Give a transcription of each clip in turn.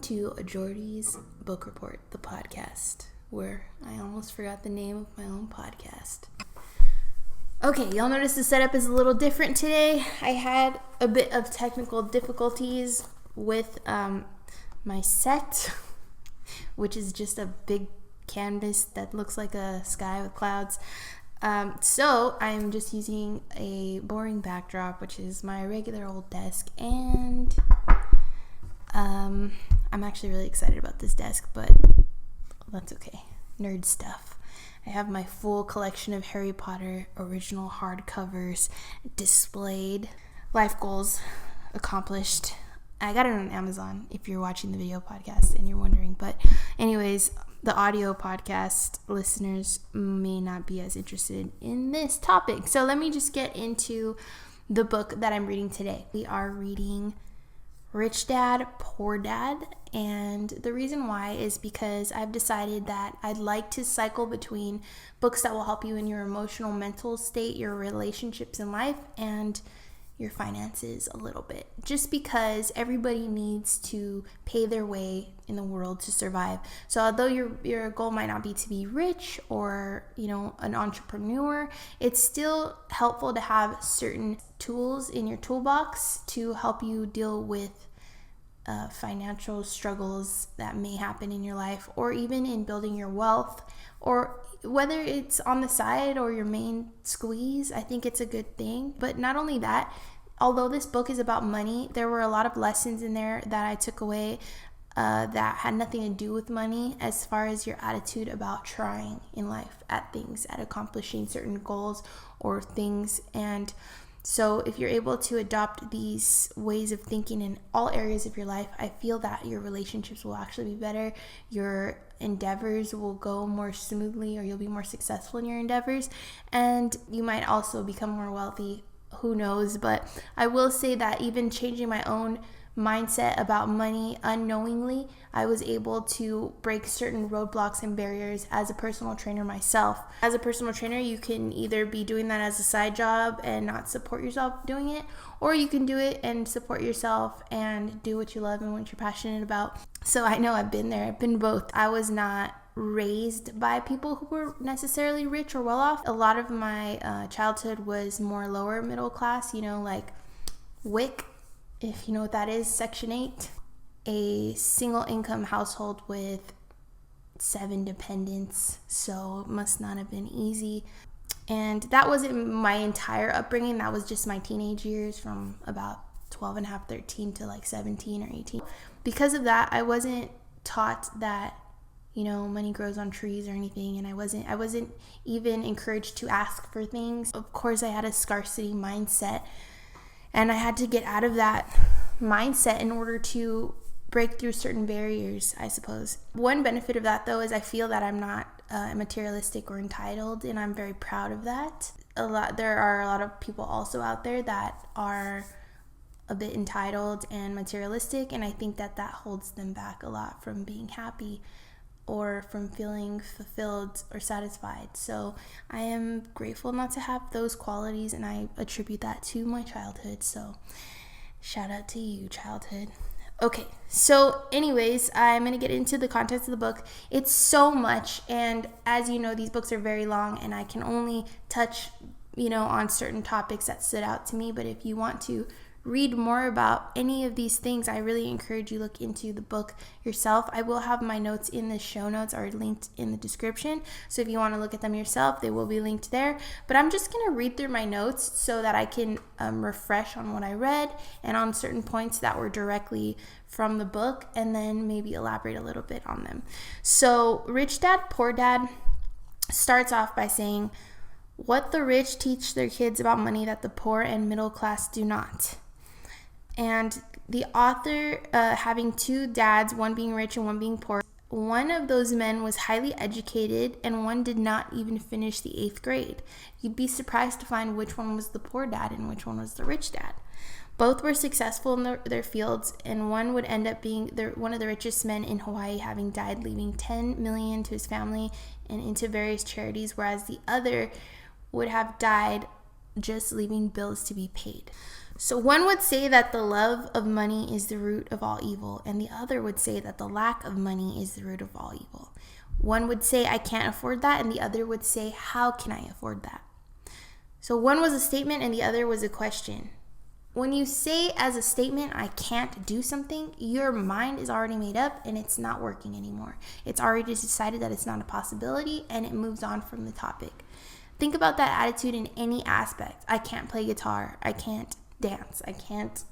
to Jordie's Book Report, the podcast, where I almost forgot the name of my own podcast. Okay, y'all notice the setup is a little different today. I had a bit of technical difficulties with my set, which is just a big canvas that looks like a sky with clouds. So I'm just using a boring backdrop, which is my regular old desk, and I'm actually really excited about this desk, but that's okay. Nerd stuff. I have my full collection of Harry Potter original hardcovers displayed. Life goals accomplished. I got it on Amazon if you're watching the video podcast and you're wondering. But anyways, the audio podcast listeners may not be as interested in this topic. So let me just get into the book that I'm reading today. We are reading Rich Dad, Poor Dad, and the reason why is because I've decided that I'd like to cycle between books that will help you in your emotional, mental state, your relationships in life, and your finances a little bit. Just because everybody needs to pay their way in the world to survive. So although your goal might not be to be rich or, an entrepreneur, it's still helpful to have certain tools in your toolbox to help you deal with financial struggles that may happen in your life, or even in building your wealth, or whether it's on the side or your main squeeze. I think it's a good thing. But not only that, although this book is about money, there were a lot of lessons in there that I took away that had nothing to do with money, as far as your attitude about trying in life at things, at accomplishing certain goals or things. And so if you're able to adopt these ways of thinking in all areas of your life, I feel that your relationships will actually be better. Your endeavors will go more smoothly, or you'll be more successful in your endeavors. And you might also become more wealthy. Who knows? But I will say that even changing my own mindset about money unknowingly, I was able to break certain roadblocks and barriers as a personal trainer myself. As a personal trainer, you can either be doing that as a side job and not support yourself doing it, or you can do it and support yourself and do what you love and what you're passionate about. So I know I've been there. I've been both. I was not raised by people who were necessarily rich or well off. A lot of my childhood was more lower middle class, like WIC, if you know what that is, Section 8. A single income household with 7 dependents, so it must not have been easy. And that wasn't my entire upbringing. That was just my teenage years, from about 12 and a half, 13 to like 17 or 18. Because of that, I wasn't taught that money grows on trees or anything, and I wasn't even encouraged to ask for things. Of course, I had a scarcity mindset, and I had to get out of that mindset in order to break through certain barriers, I suppose. One benefit of that, though, is I feel that I'm not materialistic or entitled, and I'm very proud of that. There are a lot of people also out there that are a bit entitled and materialistic, and I think that holds them back a lot from being happy or from feeling fulfilled or satisfied. So I am grateful not to have those qualities, and I attribute that to my childhood. So shout out to you, childhood. Okay, so anyways, I'm going to get into the contents of the book. It's so much, and as you know, these books are very long, and I can only touch, on certain topics that stood out to me. But if you want to read more about any of these things, I really encourage you look into the book yourself. I will have my notes in the show notes, or linked in the description. So if you want to look at them yourself, they will be linked there. But I'm just going to read through my notes so that I can refresh on what I read and on certain points that were directly from the book, and then maybe elaborate a little bit on them. So Rich Dad, Poor Dad starts off by saying, what the rich teach their kids about money that the poor and middle class do not. And the author, having 2 dads, one being rich and one being poor, one of those men was highly educated and one did not even finish the 8th grade. You'd be surprised to find which one was the poor dad and which one was the rich dad. Both were successful in their fields, and one would end up being one of the richest men in Hawaii, having died leaving $10 million to his family and into various charities, whereas the other would have died just leaving bills to be paid. So one would say that the love of money is the root of all evil, and the other would say that the lack of money is the root of all evil. One would say, I can't afford that, and the other would say, how can I afford that? So one was a statement and the other was a question. When you say as a statement, I can't do something, your mind is already made up and it's not working anymore. It's already decided that it's not a possibility and it moves on from the topic. Think about that attitude in any aspect. I can't play guitar. I can't dance. I can't,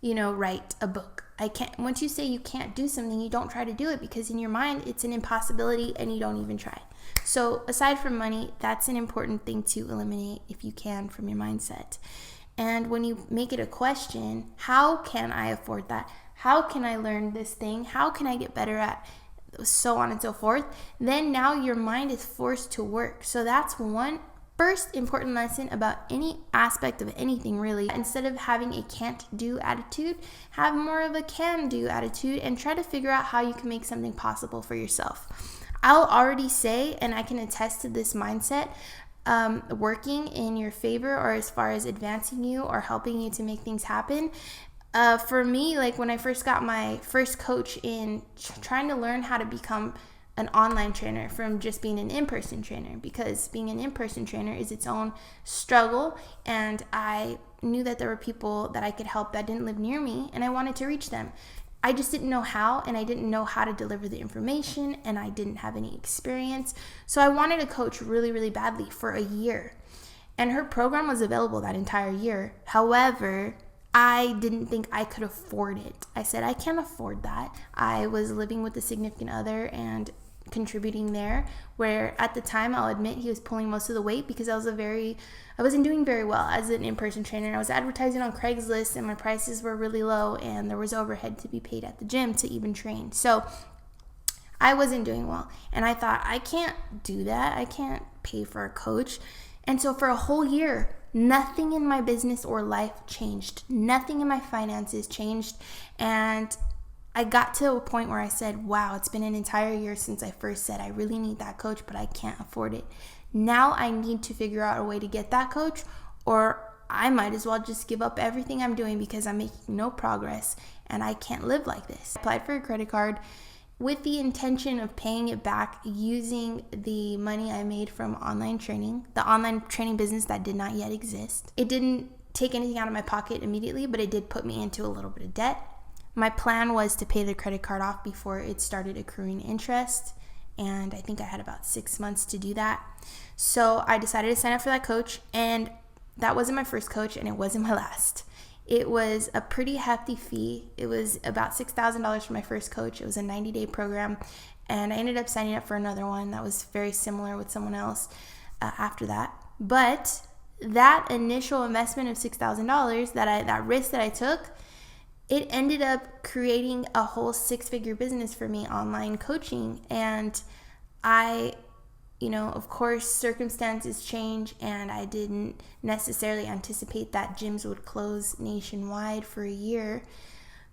write a book. I can't. Once you say you can't do something, you don't try to do it because in your mind it's an impossibility and you don't even try. So aside from money, that's an important thing to eliminate if you can from your mindset. And when you make it a question, how can I afford that? How can I learn this thing? How can I get better at so on and so forth? Then now your mind is forced to work. So that's one first important lesson about any aspect of anything, really. Instead of having a can't do attitude, have more of a can do attitude and try to figure out how you can make something possible for yourself. I'll already say, and I can attest to this mindset, working in your favor or as far as advancing you or helping you to make things happen. For me, like when I first got my first coach in trying to learn how to become an online trainer from just being an in-person trainer, because being an in-person trainer is its own struggle, and I knew that there were people that I could help that didn't live near me and I wanted to reach them. I just didn't know how, and I didn't know how to deliver the information, and I didn't have any experience. So I wanted a coach really, really badly for a year. And her program was available that entire year. However, I didn't think I could afford it. I said, I can't afford that. I was living with a significant other and contributing there, where at the time, I'll admit, he was pulling most of the weight because I wasn't doing very well as an in-person trainer. I was advertising on Craigslist and my prices were really low and there was overhead to be paid at the gym to even train. So I wasn't doing well. And I thought, I can't do that. I can't pay for a coach. And so for a whole year, nothing in my business or life changed. Nothing in my finances changed. And I got to a point where I said, wow, it's been an entire year since I first said I really need that coach, but I can't afford it. Now I need to figure out a way to get that coach, or I might as well just give up everything I'm doing because I'm making no progress and I can't live like this. I applied for a credit card with the intention of paying it back using the money I made from online training, the online training business that did not yet exist. It didn't take anything out of my pocket immediately, but it did put me into a little bit of debt. My plan was to pay the credit card off before it started accruing interest, and I think I had about 6 months to do that. So I decided to sign up for that coach, and that wasn't my first coach, and it wasn't my last. It was a pretty hefty fee. It was about $6,000 for my first coach. It was a 90-day program, and I ended up signing up for another one that was very similar with someone else after that. But that initial investment of $6,000, that risk that I took, it ended up creating a whole 6-figure business for me, online coaching. And of course, circumstances change, and I didn't necessarily anticipate that gyms would close nationwide for a year.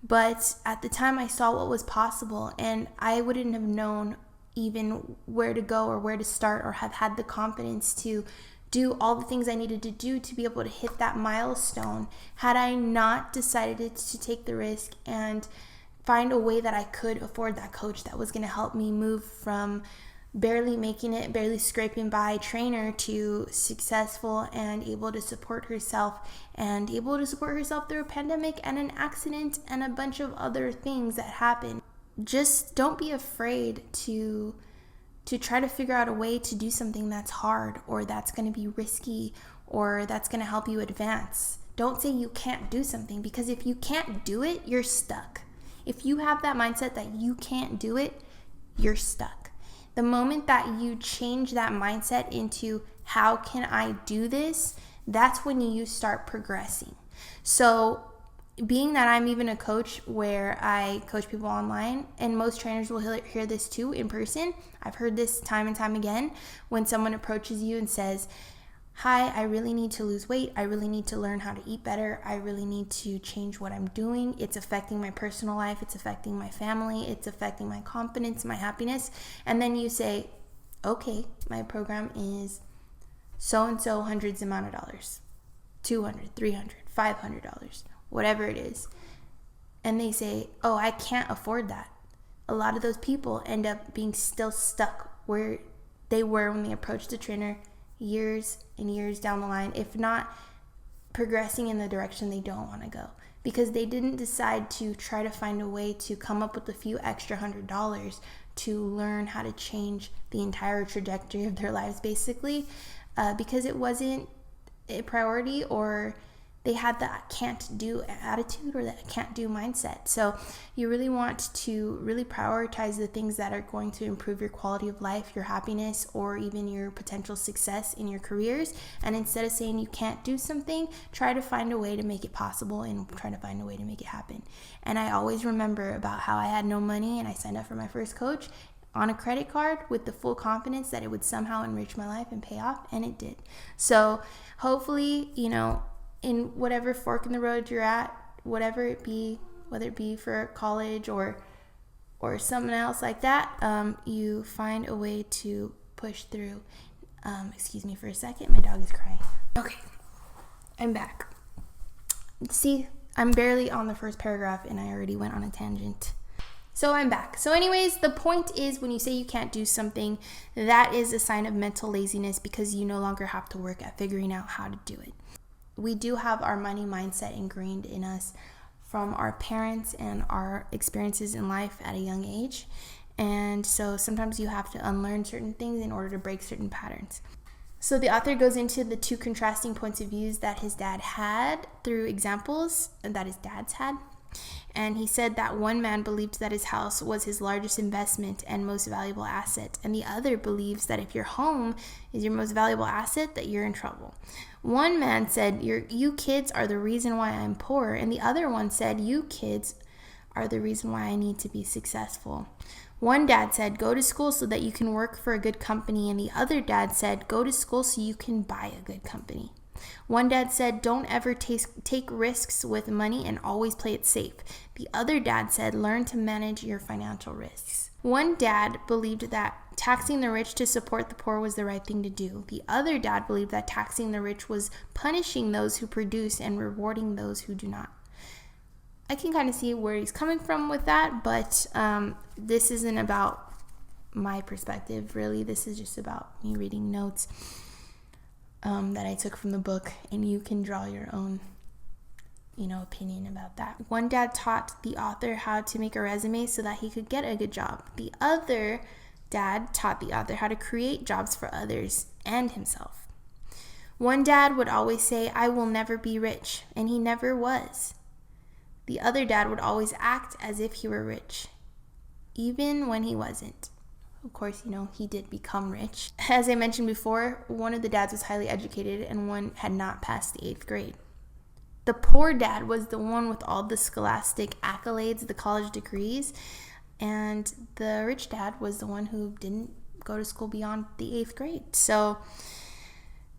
But at the time, I saw what was possible, and I wouldn't have known even where to go or where to start or have had the confidence to do all the things I needed to do to be able to hit that milestone had I not decided to take the risk and find a way that I could afford that coach that was going to help me move from barely making it, barely scraping by trainer to successful and able to support herself through a pandemic and an accident and a bunch of other things that happened. Just don't be afraid to try to figure out a way to do something that's hard or that's going to be risky or that's going to help you advance. Don't say you can't do something, because if you can't do it, you're stuck. If you have that mindset that you can't do it, you're stuck. The moment that you change that mindset into how can I do this, that's when you start progressing. So being that I'm even a coach where I coach people online, and most trainers will hear this too in person. I've heard this time and time again when someone approaches you and says, hi, I really need to lose weight. I really need to learn how to eat better. I really need to change what I'm doing. It's affecting my personal life. It's affecting my family. It's affecting my confidence, my happiness. And then you say, okay, my program is so-and-so hundreds amount of dollars. $200, $300, $500, whatever it is. And they say, oh, I can't afford that. A lot of those people end up being still stuck where they were when they approached the trainer years and years down the line, if not progressing in the direction they don't want to go, because they didn't decide to try to find a way to come up with a few extra $100 to learn how to change the entire trajectory of their lives, basically, because it wasn't a priority, or they had that can't do attitude or that can't do mindset. So you really want to really prioritize the things that are going to improve your quality of life, your happiness, or even your potential success in your careers. And instead of saying you can't do something, try to find a way to make it possible and try to find a way to make it happen. And I always remember about how I had no money and I signed up for my first coach on a credit card with the full confidence that it would somehow enrich my life and pay off, and it did. So hopefully, in whatever fork in the road you're at, whatever it be, whether it be for college or something else like that, you find a way to push through. Excuse me for a second, my dog is crying. Okay, I'm back. See, I'm barely on the first paragraph and I already went on a tangent. So I'm back. So anyways, the point is, when you say you can't do something, that is a sign of mental laziness, because you no longer have to work at figuring out how to do it. We do have our money mindset ingrained in us from our parents and our experiences in life at a young age. And so sometimes you have to unlearn certain things in order to break certain patterns. So the author goes into the two contrasting points of views that his dad had through examples that his dad's had. And he said that one man believed that his house was his largest investment and most valuable asset, and the other believes that if your home is your most valuable asset, that you're in trouble. One man said, you kids are the reason why I'm poor, and the other one said, you kids are the reason why I need to be successful. One dad said, go to school so that you can work for a good company, and the other dad said, go to school so you can buy a good company. One dad said, don't ever take risks with money and always play it safe. The other dad said, learn to manage your financial risks. One dad believed that taxing the rich to support the poor was the right thing to do. The other dad believed that taxing the rich was punishing those who produce and rewarding those who do not. I can kind of see where he's coming from with that, but this isn't about my perspective, really. This is just about me reading notes that I took from the book, and you can draw your own, opinion about that. One dad taught the author how to make a resume so that he could get a good job. The other dad taught the author how to create jobs for others and himself. One dad would always say, I will never be rich, and he never was. The other dad would always act as if he were rich, even when he wasn't. Of course, he did become rich. As I mentioned before, one of the dads was highly educated and one had not passed the 8th grade. The poor dad was the one with all the scholastic accolades, the college degrees, and the rich dad was the one who didn't go to school beyond the 8th grade. So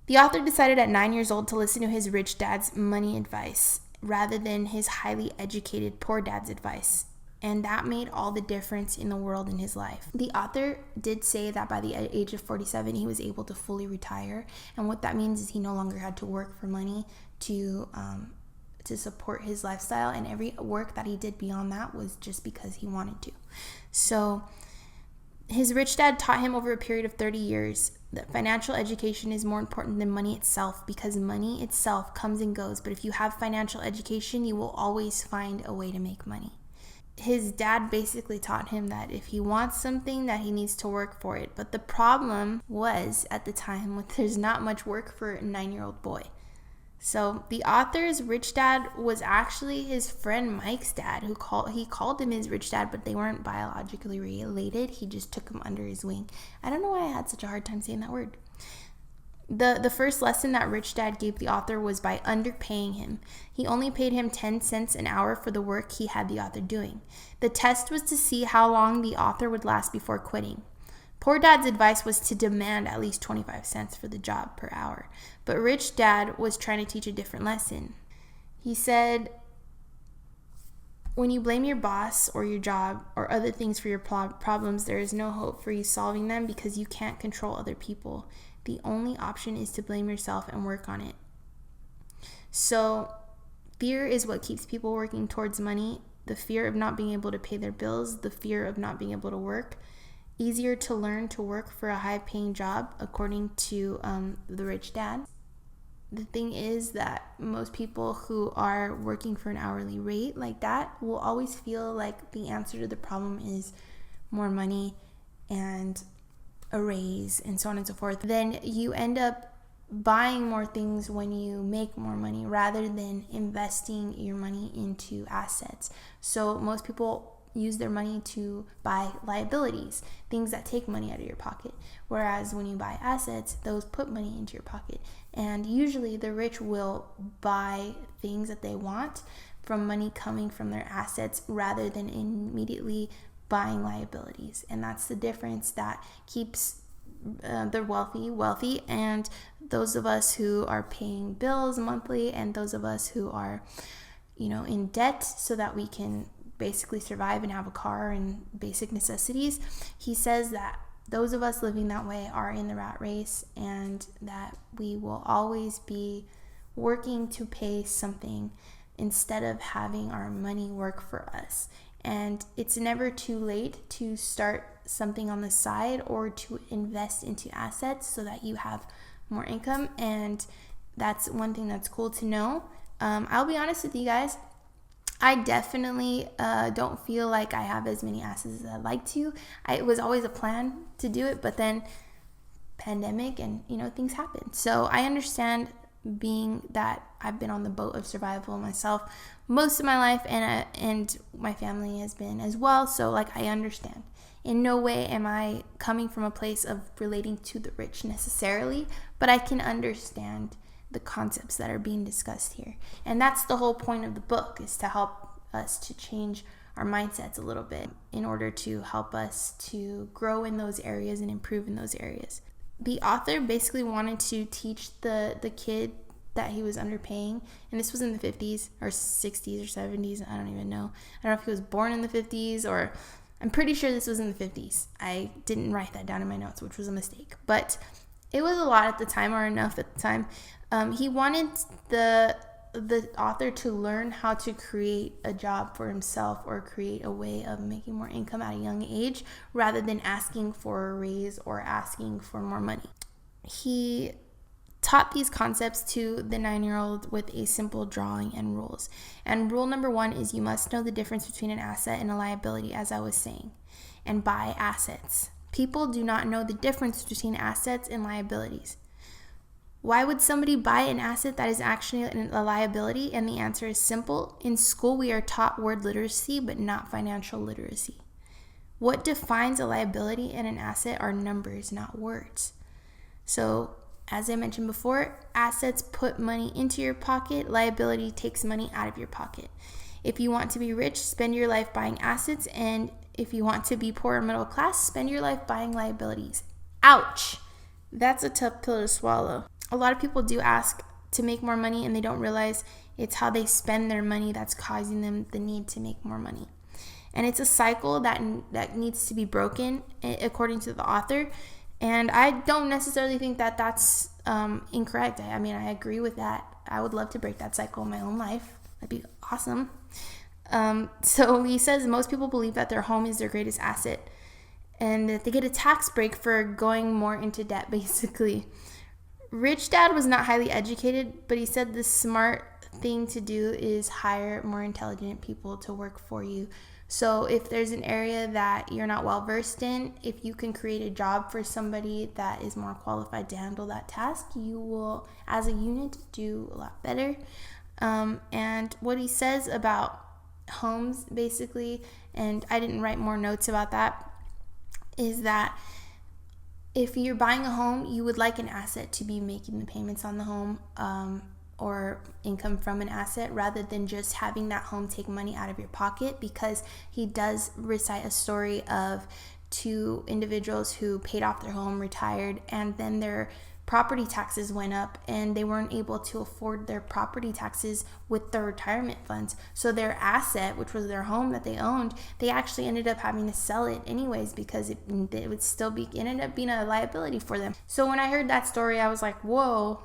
the author decided at 9 years old to listen to his rich dad's money advice rather than his highly educated poor dad's advice. And that made all the difference in the world in his life. The author did say that by the age of 47, he was able to fully retire. And what that means is he no longer had to work for money to support his lifestyle. And every work that he did beyond that was just because he wanted to. So his rich dad taught him over a period of 30 years that financial education is more important than money itself, because money itself comes and goes. But if you have financial education, you will always find a way to make money. His dad basically taught him that if he wants something, that he needs to work for it. But the problem was, at the time, there's not much work for a 9-year-old boy. So the author's rich dad was actually his friend Mike's dad, he called him his rich dad, but they weren't biologically related. He just took him under his wing. I don't know why I had such a hard time saying that word. The first lesson that rich dad gave the author was by underpaying him. He only paid him 10 cents an hour for the work he had the author doing. The test was to see how long the author would last before quitting. Poor dad's advice was to demand at least 25 cents for the job per hour. But rich dad was trying to teach a different lesson. He said, when you blame your boss or your job or other things for your problems, there is no hope for you solving them because you can't control other people. The only option is to blame yourself and work on it. So fear is what keeps people working towards money. The fear of not being able to pay their bills, the fear of not being able to work. Easier to learn to work for a high-paying job, according to the rich dad. The thing is that most people who are working for an hourly rate like that will always feel like the answer to the problem is more money and a raise and so on and so forth. Then you end up buying more things when you make more money rather than investing your money into assets. So most people use their money to buy liabilities, things that take money out of your pocket. Whereas when you buy assets, those put money into your pocket. And usually the rich will buy things that they want from money coming from their assets rather than immediately buying liabilities. And that's the difference that keeps the wealthy, and those of us who are paying bills monthly, and those of us who are, in debt so that we can basically survive and have a car and basic necessities. He says that those of us living that way are in the rat race, and that we will always be working to pay something instead of having our money work for us. And it's never too late to start something on the side or to invest into assets so that you have more income. And that's one thing that's cool to know. I'll be honest with you guys. I definitely don't feel like I have as many assets as I'd like to. It was always a plan to do it, but then pandemic and, things happen. So I understand, being that I've been on the boat of survival myself most of my life, and my family has been as well. So I understand. In no way am I coming from a place of relating to the rich necessarily, but I can understand the concepts that are being discussed here. And that's the whole point of the book, is to help us to change our mindsets a little bit in order to help us to grow in those areas and improve in those areas. The author basically wanted to teach the kid that he was underpaying, and this was in the 50s or 60s or 70s, I don't even know. I don't know if he was born in the 50s, or I'm pretty sure this was in the 50s. I didn't write that down in my notes, which was a mistake, but it was a lot at the time, or enough at the time. He wanted the author to learn how to create a job for himself, or create a way of making more income at a young age, rather than asking for a raise or asking for more money. He taught these concepts to the 9-year-old with a simple drawing and rules. And rule number 1 is you must know the difference between an asset and a liability, as I was saying, and buy assets. People do not know the difference between assets and liabilities. Why would somebody buy an asset that is actually a liability? And the answer is simple. In school, we are taught word literacy, but not financial literacy. What defines a liability and an asset are numbers, not words. So, as I mentioned before, assets put money into your pocket. Liability takes money out of your pocket. If you want to be rich, spend your life buying assets. And if you want to be poor or middle class, spend your life buying liabilities. Ouch! That's a tough pill to swallow. A lot of people do ask to make more money, and they don't realize it's how they spend their money that's causing them the need to make more money. And it's a cycle that needs to be broken, according to the author. And I don't necessarily think that that's incorrect. I mean, I agree with that. I would love to break that cycle in my own life. That'd be awesome. So he says most people believe that their home is their greatest asset, and that they get a tax break for going more into debt, basically. Rich Dad was not highly educated, but he said the smart thing to do is hire more intelligent people to work for you. So if there's an area that you're not well versed in, if you can create a job for somebody that is more qualified to handle that task, you will, as a unit, do a lot better. And what he says about homes, basically, and I didn't write more notes about that, is that if you're buying a home, you would like an asset to be making the payments on the home, or income from an asset, rather than just having that home take money out of your pocket, because he does recite a story of 2 individuals who paid off their home, retired, and then their property taxes went up, and they weren't able to afford their property taxes with their retirement funds. So their asset, which was their home that they owned, they actually ended up having to sell it anyways, because it would still be, it ended up being a liability for them. So when I heard that story, I was like, whoa,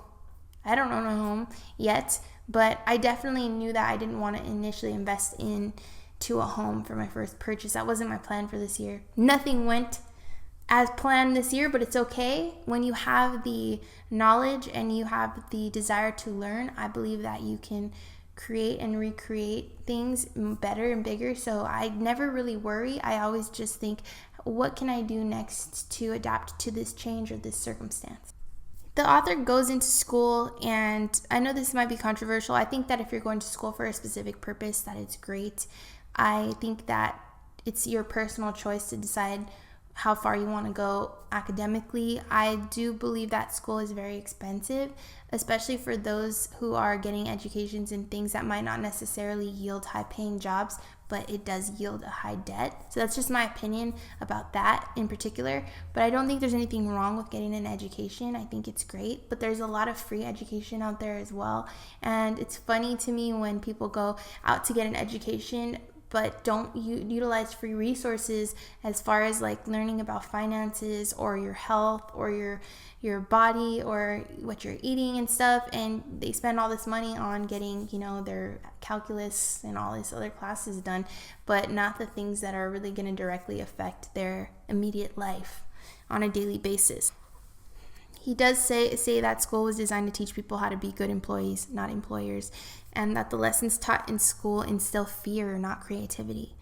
I don't own a home yet, But I definitely knew that I didn't want to initially invest into a home for my first purchase. That wasn't my plan for this year. Nothing went as planned this year, but it's okay. When you have the knowledge and you have the desire to learn, I believe that you can create and recreate things better and bigger. So I never really worry. I always just think, what can I do next to adapt to this change or this circumstance? The author goes into school, and I know this might be controversial. I think that if you're going to school for a specific purpose, that it's great. I think that it's your personal choice to decide how far you want to go academically. I do believe that school is very expensive, especially for those who are getting educations in things that might not necessarily yield high-paying jobs, but it does yield a high debt. So that's just my opinion about that in particular. But I don't think there's anything wrong with getting an education. I think it's great, but there's a lot of free education out there as well. And it's funny to me when people go out to get an education but don't utilize free resources as far as like learning about finances or your health or your body or what you're eating and stuff, and they spend all this money on getting, their calculus and all these other classes done, but not the things that are really going to directly affect their immediate life on a daily basis. He does say that school was designed to teach people how to be good employees, not employers, and that the lessons taught in school instill fear, not creativity.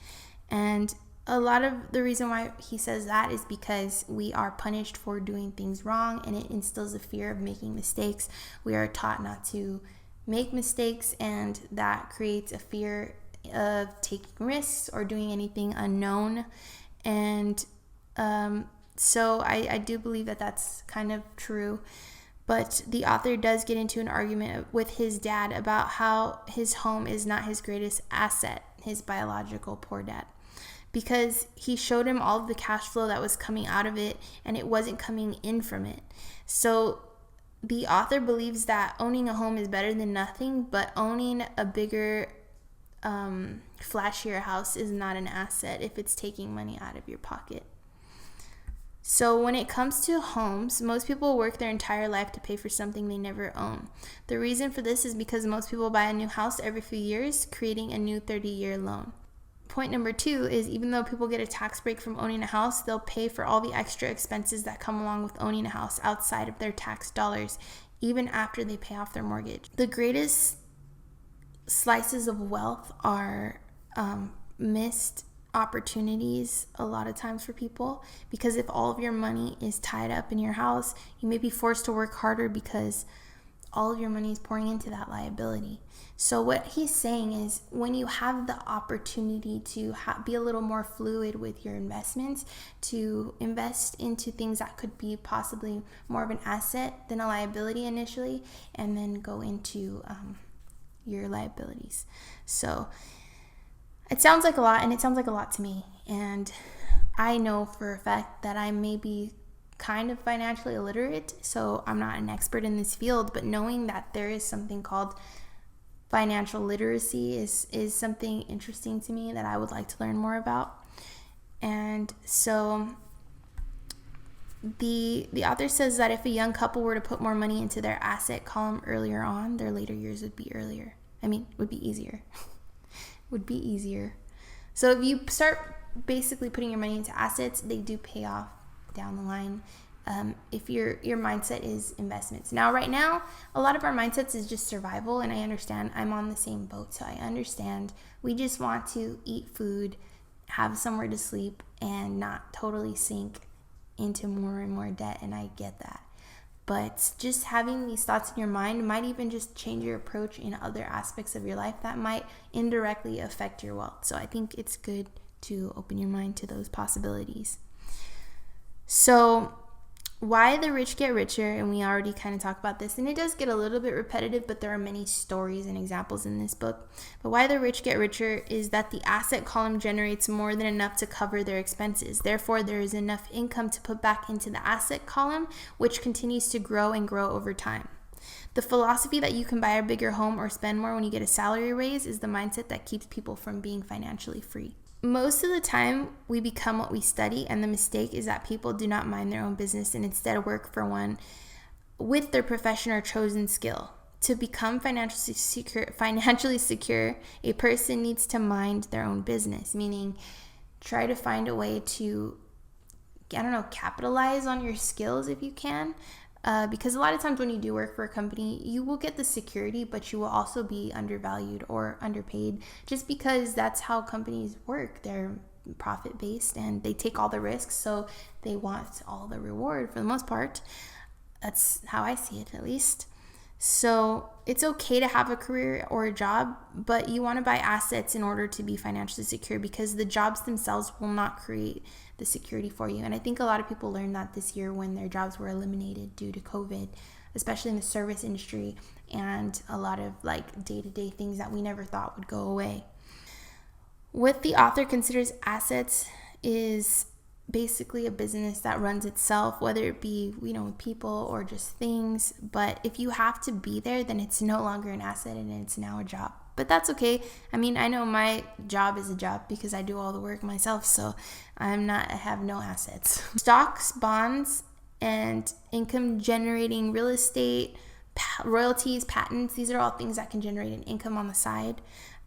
And a lot of the reason why he says that is because we are punished for doing things wrong, and it instills a fear of making mistakes. We are taught not to make mistakes, and that creates a fear of taking risks or doing anything unknown. And so I do believe that that's kind of true. But the author does get into an argument with his dad about how his home is not his greatest asset, his biological poor dad, because he showed him all of the cash flow that was coming out of it and it wasn't coming in from it. So the author believes that owning a home is better than nothing, but owning a bigger, flashier house is not an asset if it's taking money out of your pocket. So when it comes to homes, most people work their entire life to pay for something they never own. The reason for this is because most people buy a new house every few years, creating a new 30-year loan. Point number 2 is, even though people get a tax break from owning a house, they'll pay for all the extra expenses that come along with owning a house outside of their tax dollars, even after they pay off their mortgage. The greatest slices of wealth are missed opportunities a lot of times for people, because if all of your money is tied up in your house, you may be forced to work harder because all of your money is pouring into that liability. So what he's saying is, when you have the opportunity to be a little more fluid with your investments, to invest into things that could be possibly more of an asset than a liability initially, and then go into your liabilities. So it sounds like a lot, and it sounds like a lot to me. And I know for a fact that I may be kind of financially illiterate, so I'm not an expert in this field, but knowing that there is something called financial literacy is something interesting to me that I would like to learn more about. And so the author says that if a young couple were to put more money into their asset column earlier on, their later years would be easier. Would be easier. So if you start basically putting your money into assets, they do pay off down the line. If your mindset is investments. Now, right now, a lot of our mindsets is just survival, and I understand. I'm on the same boat, so I understand. We just want to eat food, have somewhere to sleep, and not totally sink into more and more debt, and I get that. But just having these thoughts in your mind might even just change your approach in other aspects of your life that might indirectly affect your wealth. So I think it's good to open your mind to those possibilities. So why the rich get richer, and we already kind of talked about this, and it does get a little bit repetitive, but there are many stories and examples in this book. But why the rich get richer is that the asset column generates more than enough to cover their expenses. Therefore, there is enough income to put back into the asset column, which continues to grow and grow over time. The philosophy that you can buy a bigger home or spend more when you get a salary raise is the mindset that keeps people from being financially free. Most of the time, we become what we study, and the mistake is that people do not mind their own business and instead work for one with their profession or chosen skill. To become financially secure, a person needs to mind their own business, meaning try to find a way to, capitalize on your skills if you can. Because a lot of times when you do work for a company, you will get the security, but you will also be undervalued or underpaid, just because that's how companies work. They're profit based and they take all the risks, so they want all the reward for the most part. That's how I see it, at least. So it's okay to have a career or a job, but you want to buy assets in order to be financially secure, because the jobs themselves will not create the security for you. And I think a lot of people learned that this year when their jobs were eliminated due to COVID, especially in the service industry and a lot of like day-to-day things that we never thought would go away. What the author considers assets is basically a business that runs itself, whether it be, people or just things. But if you have to be there, then it's no longer an asset and it's now a job. But that's okay. I mean, I know my job is a job because I do all the work myself, so I have no assets. Stocks, bonds, and income generating real estate, royalties, patents, these are all things that can generate an income on the side.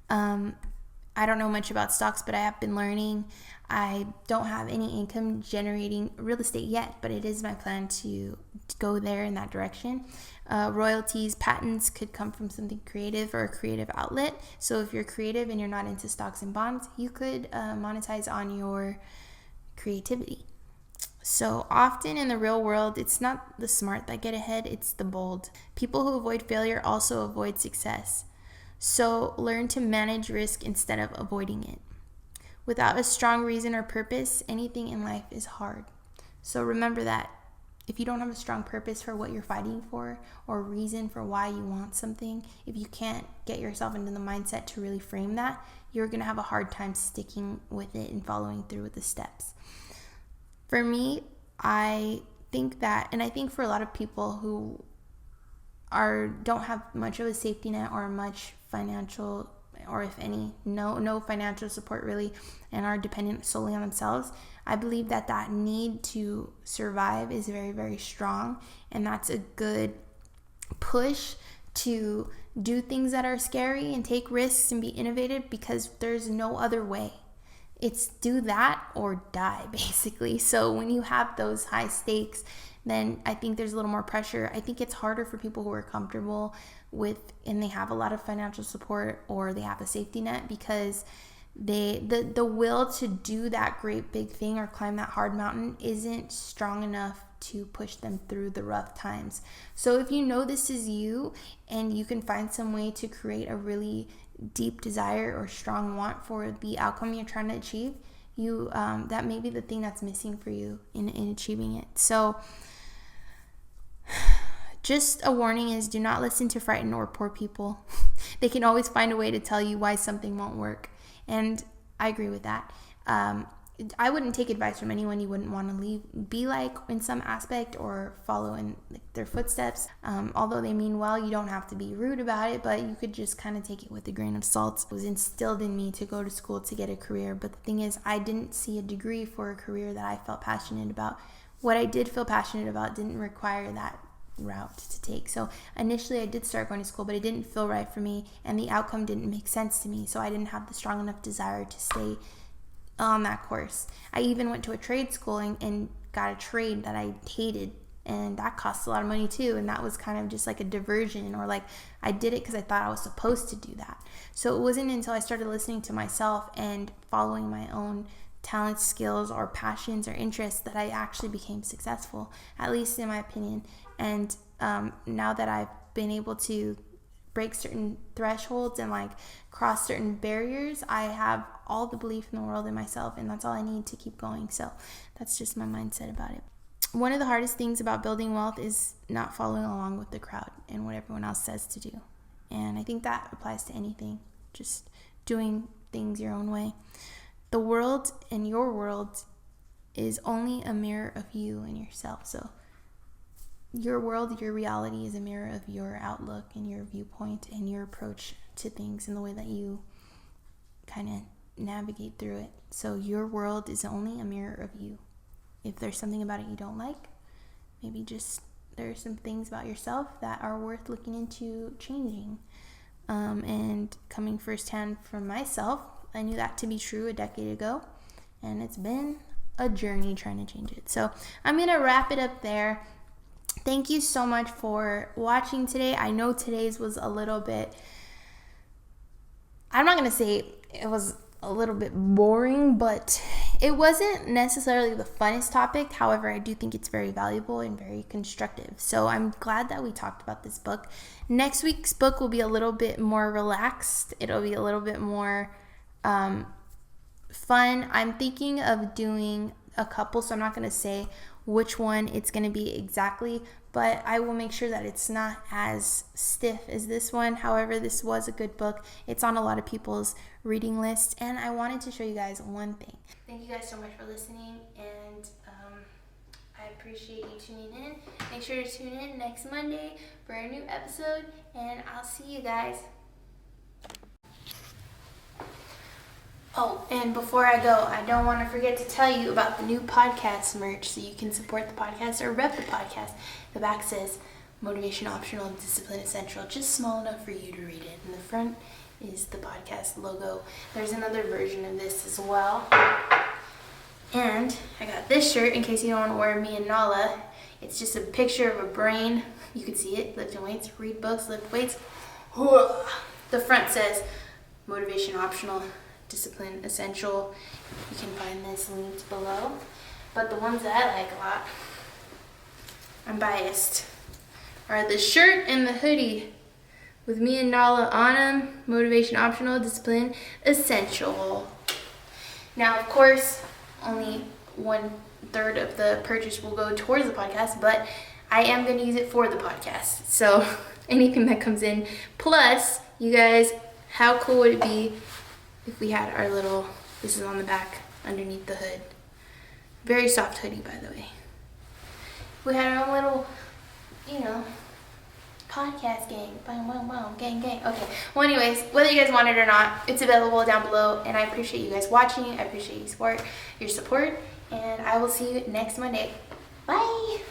I don't know much about stocks, but I have been learning. I don't have any income generating real estate yet, but it is my plan to go there in that direction. Royalties, patents could come from something creative or a creative outlet. So if you're creative and you're not into stocks and bonds, you could monetize on your creativity. So often in the real world, it's not the smart that get ahead, it's the bold. People who avoid failure also avoid success. So learn to manage risk instead of avoiding it. Without a strong reason or purpose, anything in life is hard. So remember that. If you don't have a strong purpose for what you're fighting for, or reason for why you want something, if you can't get yourself into the mindset to really frame that, you're going to have a hard time sticking with it and following through with the steps. For me, I think that, and I think for a lot of people who don't have much of a safety net or much financial, or if any, no financial support really, and are dependent solely on themselves, I believe that need to survive is very, very strong, and that's a good push to do things that are scary and take risks and be innovative, because there's no other way. It's do that or die, basically. So when you have those high stakes, then I think there's a little more pressure. I think it's harder for people who are comfortable with, and they have a lot of financial support, or they have a safety net, because the will to do that great big thing or climb that hard mountain isn't strong enough to push them through the rough times. So if you know this is you, and you can find some way to create a really deep desire or strong want for the outcome you're trying to achieve, that may be the thing that's missing for you in achieving it. So just a warning is, do not listen to frightened or poor people. They can always find a way to tell you why something won't work. And I agree with that. I wouldn't take advice from anyone you wouldn't want to be like in some aspect, or follow in their footsteps. Although they mean well, you don't have to be rude about it, but you could just kind of take it with a grain of salt. It was instilled in me to go to school to get a career. But the thing is, I didn't see a degree for a career that I felt passionate about. What I did feel passionate about didn't require that route to take. So initially I did start going to school, but it didn't feel right for me, and the outcome didn't make sense to me. So I didn't have the strong enough desire to stay on that course. I even went to a trade school and got a trade that I hated, and that costs a lot of money too. And that was kind of just like a diversion, or like I did it because I thought I was supposed to do that. So it wasn't until I started listening to myself and following my own talents, skills, or passions or interests that I actually became successful, at least in my opinion. And now that I've been able to break certain thresholds and like cross certain barriers, I have all the belief in the world in myself, and that's all I need to keep going. So that's just my mindset about it. One of the hardest things about building wealth is not following along with the crowd and what everyone else says to do. And I think that applies to anything, just doing things your own way. The world and your world is only a mirror of you and yourself. So your world, your reality is a mirror of your outlook and your viewpoint and your approach to things and the way that you kind of navigate through it. So your world is only a mirror of you. If there's something about it you don't like, maybe just There are some things about yourself that are worth looking into changing. And coming firsthand from myself, I knew that to be true a decade ago, and it's been a journey trying to change it. So I'm going to wrap it up there. Thank you so much for watching today. I know today's was a little bit, I'm not going to say it was a little bit boring, but it wasn't necessarily the funnest topic. However, I do think it's very valuable and very constructive. So I'm glad that we talked about this book. Next week's book will be a little bit more relaxed. It'll be a little bit more fun. I'm thinking of doing a couple, so I'm not going to say which one it's going to be exactly, but I will make sure that it's not as stiff as this one. However, this was a good book. It's on a lot of people's reading lists, and I wanted to show you guys one thing. Thank you guys so much for listening, and I appreciate you tuning in. Make sure to tune in next Monday for a new episode, and I'll see you guys. Oh, and before I go, I don't want to forget to tell you about the new podcast merch so you can support the podcast or rep the podcast. The back says Motivation Optional, Discipline Essential, just small enough for you to read it. And the front is the podcast logo. There's another version of this as well. And I got this shirt in case you don't want to wear me and Nala. It's just a picture of a brain. You can see it, lifting weights, read books, lift weights. The front says Motivation Optional, Discipline Essential. You can find this linked below. But the ones that I like a lot, I'm biased, are the shirt and the hoodie with me and Nala on them. Motivation Optional, Discipline Essential. Now, of course, only 1/3 of the purchase will go towards the podcast, but I am going to use it for the podcast. So anything that comes in. Plus, you guys, how cool would it be if we had our little, this is on the back underneath the hood. Very soft hoodie, by the way. We had our own little, podcast gang. Gang. Okay. Well, anyways, whether you guys want it or not, it's available down below. And I appreciate you guys watching. I appreciate your support. And I will see you next Monday. Bye.